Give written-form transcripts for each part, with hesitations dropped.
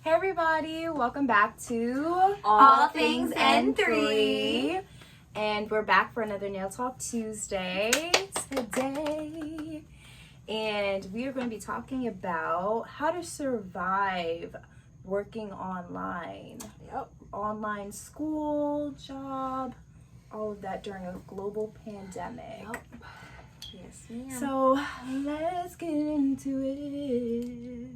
Hey everybody, welcome back to All Things N3. And we're back for another Nail Talk Tuesday today. And we are going to be talking about how to survive working online. Yep. Online school, job, all of that during a global pandemic. Yep. Yes, ma'am. So let's get into it.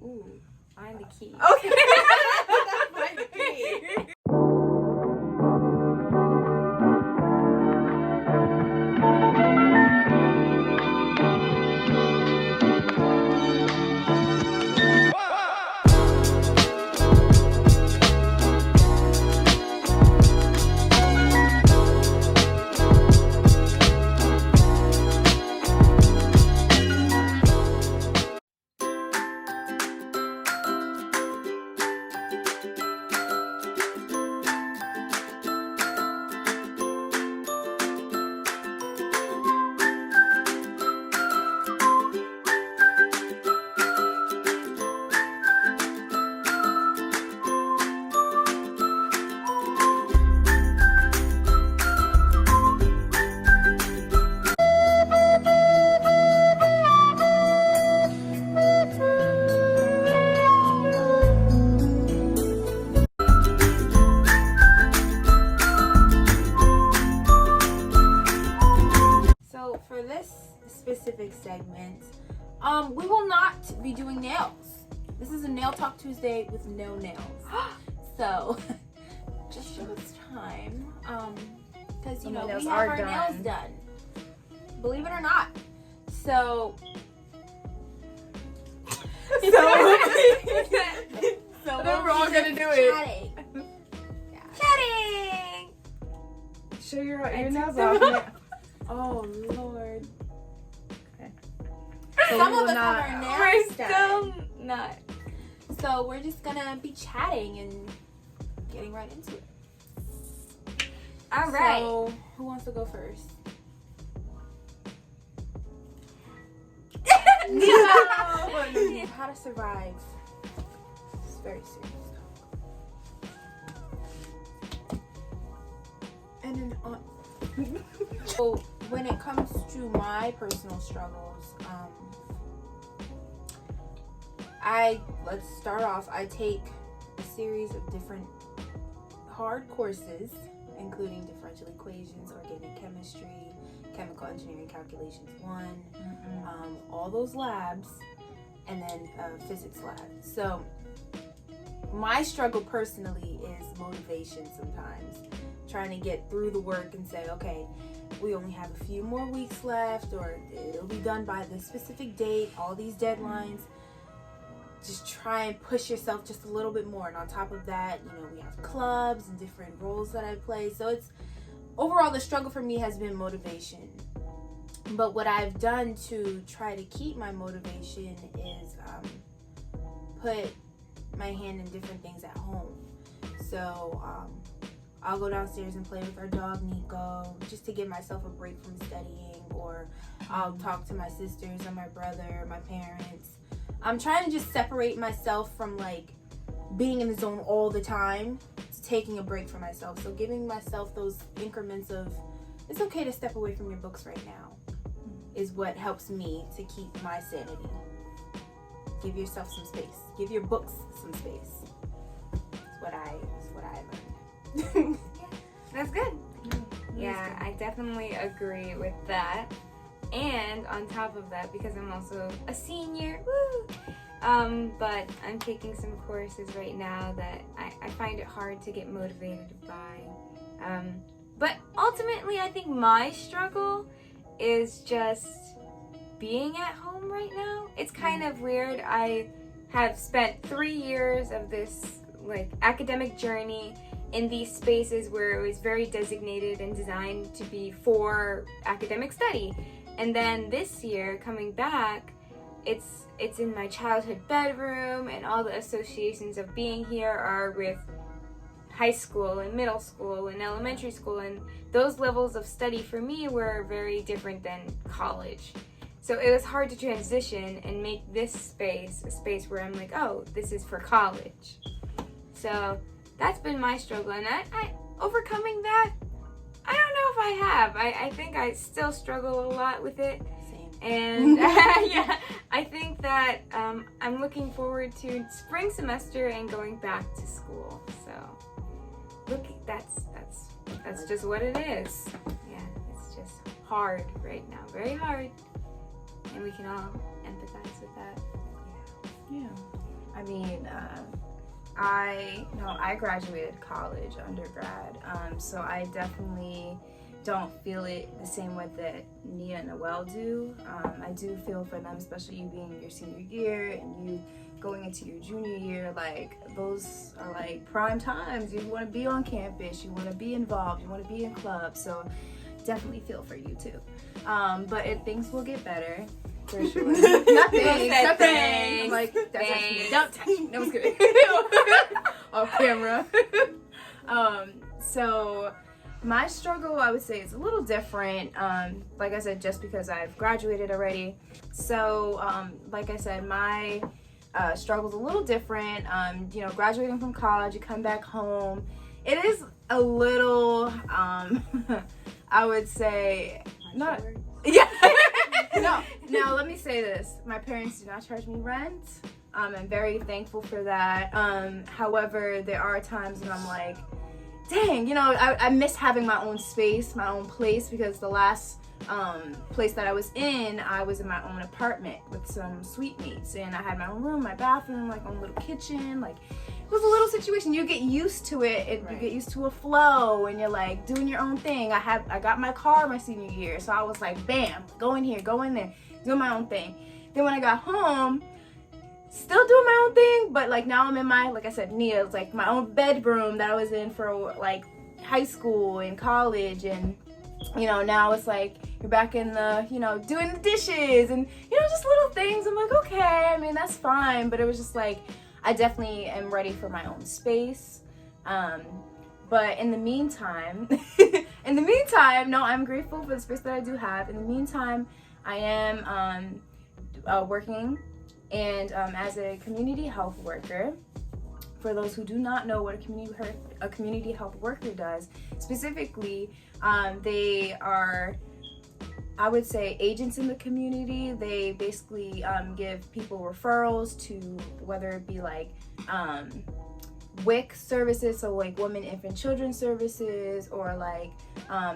Ooh, find the key. Okay. Find the key. So for this specific segment, we will not be doing nails. This is a Nail Talk Tuesday with no nails. So just show us time, because My we nails have are our nails done. done. Believe it or not. So Then we're all be gonna do just it. Chatting. Chatting. Show your I nails took off. Oh Lord. Okay. Some we of will us not- have our We're nails done. still not. So we're just gonna be chatting and getting right into it. All right. So who wants to go first? No. How to survive. It's very serious. And then so when it comes to my personal struggles, let's start off. I take a series of different hard courses, including differential equations, organic chemistry, chemical engineering calculations 1, all those labs, and then physics lab. So my struggle personally is motivation sometimes. Trying to get through the work and say, okay, we only have a few more weeks left, or it'll be done by this specific date, all these deadlines. Just try and push yourself just a little bit more. And on top of that, we have clubs and different roles that I play. So it's overall, the struggle for me has been motivation. But what I've done to try to keep my motivation is put my hand in different things at home. So I'll go downstairs and play with our dog Nico, just to give myself a break from studying, or I'll talk to my sisters or my brother, my parents. I'm trying to just separate myself from being in the zone all the time to taking a break for myself. So giving myself those increments of, it's okay to step away from your books right now, is what helps me to keep my sanity. Give yourself some space. Give your books some space. That's what I learned. That's good. Yeah, I definitely agree with that. And on top of that, because I'm also a senior, woo! But I'm taking some courses right now that I find it hard to get motivated by. But ultimately, I think my struggle is just being at home right now. It's kind of weird. I have spent 3 years of this academic journey in these spaces where it was very designated and designed to be for academic study. And then this year, coming back, it's in my childhood bedroom, and all the associations of being here are with high school and middle school and elementary school, and those levels of study for me were very different than college. So it was hard to transition and make this space a space where I'm like, oh, this is for college. So that's been my struggle, and I overcoming that, I don't know if I have. I think I still struggle a lot with it. Same. And yeah, I think that I'm looking forward to spring semester and going back to school. So look, that's just what it is. Yeah, it's just hard right now, very hard, and we can all empathize with that. Yeah. I mean, I graduated college, undergrad, so I definitely don't feel it the same way that Nia and Noelle do. I do feel for them, especially you being in your senior year and you going into your junior year. Like, those are like prime times. You want to be on campus, you want to be involved, you want to be in clubs. So definitely feel for you too. But things will get better. For sure. Nothing. I'm like, that's actually don't touch. No, I was kidding. Off camera. So my struggle, I would say, is a little different. Like I said, just because I've graduated already. So, like I said, my struggle's a little different. Graduating from college, you come back home. It is a little, I would say, not. Yeah. No. Now, let me say this. My parents do not charge me rent. I'm very thankful for that. However, there are times when I'm like, dang, I miss having my own space, my own place, because the last place that I was in my own apartment with some suite mates, and I had my own room, my bathroom, like own little kitchen. Like, it was a little situation. You get used to it, and right. You get used to a flow, and you're like doing your own thing. I got my car my senior year, so I was like, bam, go in here, go in there, doing my own thing. Then when I got home, still doing my own thing, but like now I'm in my, like I said, Nia's like my own bedroom that I was in for like high school and college, and now it's like you're back in the, doing the dishes and, just little things. I'm like, okay, I mean, that's fine. But it was just like, I definitely am ready for my own space. But in the meantime, no, I'm grateful for the space that I do have. In the meantime, I am working and as a community health worker. For those who do not know what a community health worker does, specifically, they are, I would say, agents in the community. They basically give people referrals to whether it be like WIC services, so like women, infant, children services, or like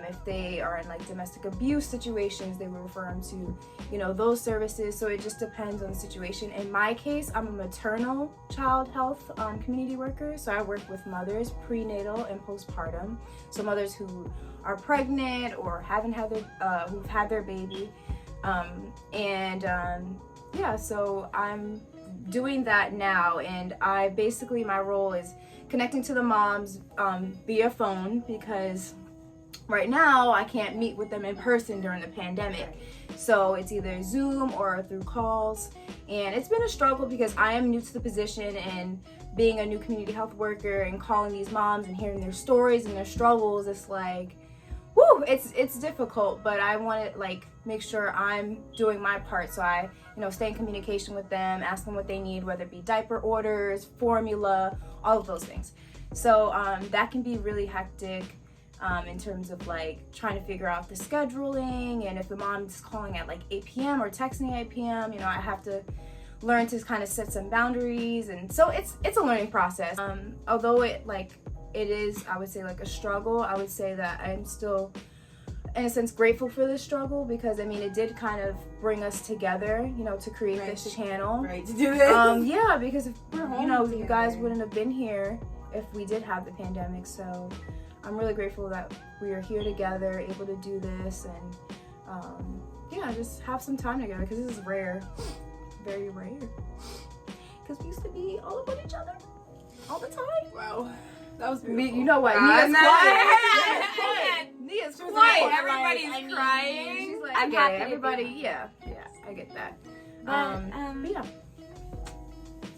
if they are in like domestic abuse situations, they will refer them to those services. So it just depends on the situation. In my case, I'm a maternal child health community worker, so I work with mothers prenatal and postpartum, so mothers who are pregnant or haven't had their who've had their baby, so I'm doing that now, and my role is connecting to the moms via phone, because right now I can't meet with them in person during the pandemic. So it's either Zoom or through calls, and it's been a struggle because I am new to the position, and being a new community health worker and calling these moms and hearing their stories and their struggles, it's like, woo, it's difficult, but I want to like make sure I'm doing my part. So I, stay in communication with them, ask them what they need, whether it be diaper orders, formula, all of those things. So that can be really hectic in terms of like trying to figure out the scheduling, and if the mom's calling at like 8 p.m. or texting at 8 p.m., I have to learn to kind of set some boundaries, and so it's a learning process. Although it is, I would say, like a struggle, I would say that I'm still, in a sense, grateful for this struggle, because I mean, it did kind of bring us together, to create this channel. Right, to do this. Yeah, because if we're home you guys wouldn't have been here if we did have the pandemic. So I'm really grateful that we are here together, able to do this, and just have some time together, because this is rare, very rare. Because we used to be all about each other all the time. Wow. That was beautiful. Me, you know what? Nia's quiet. Everybody's crying. She's like, I'm happy. Everybody, yeah, I get that. But, yeah.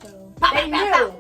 So Pop, they pop, knew.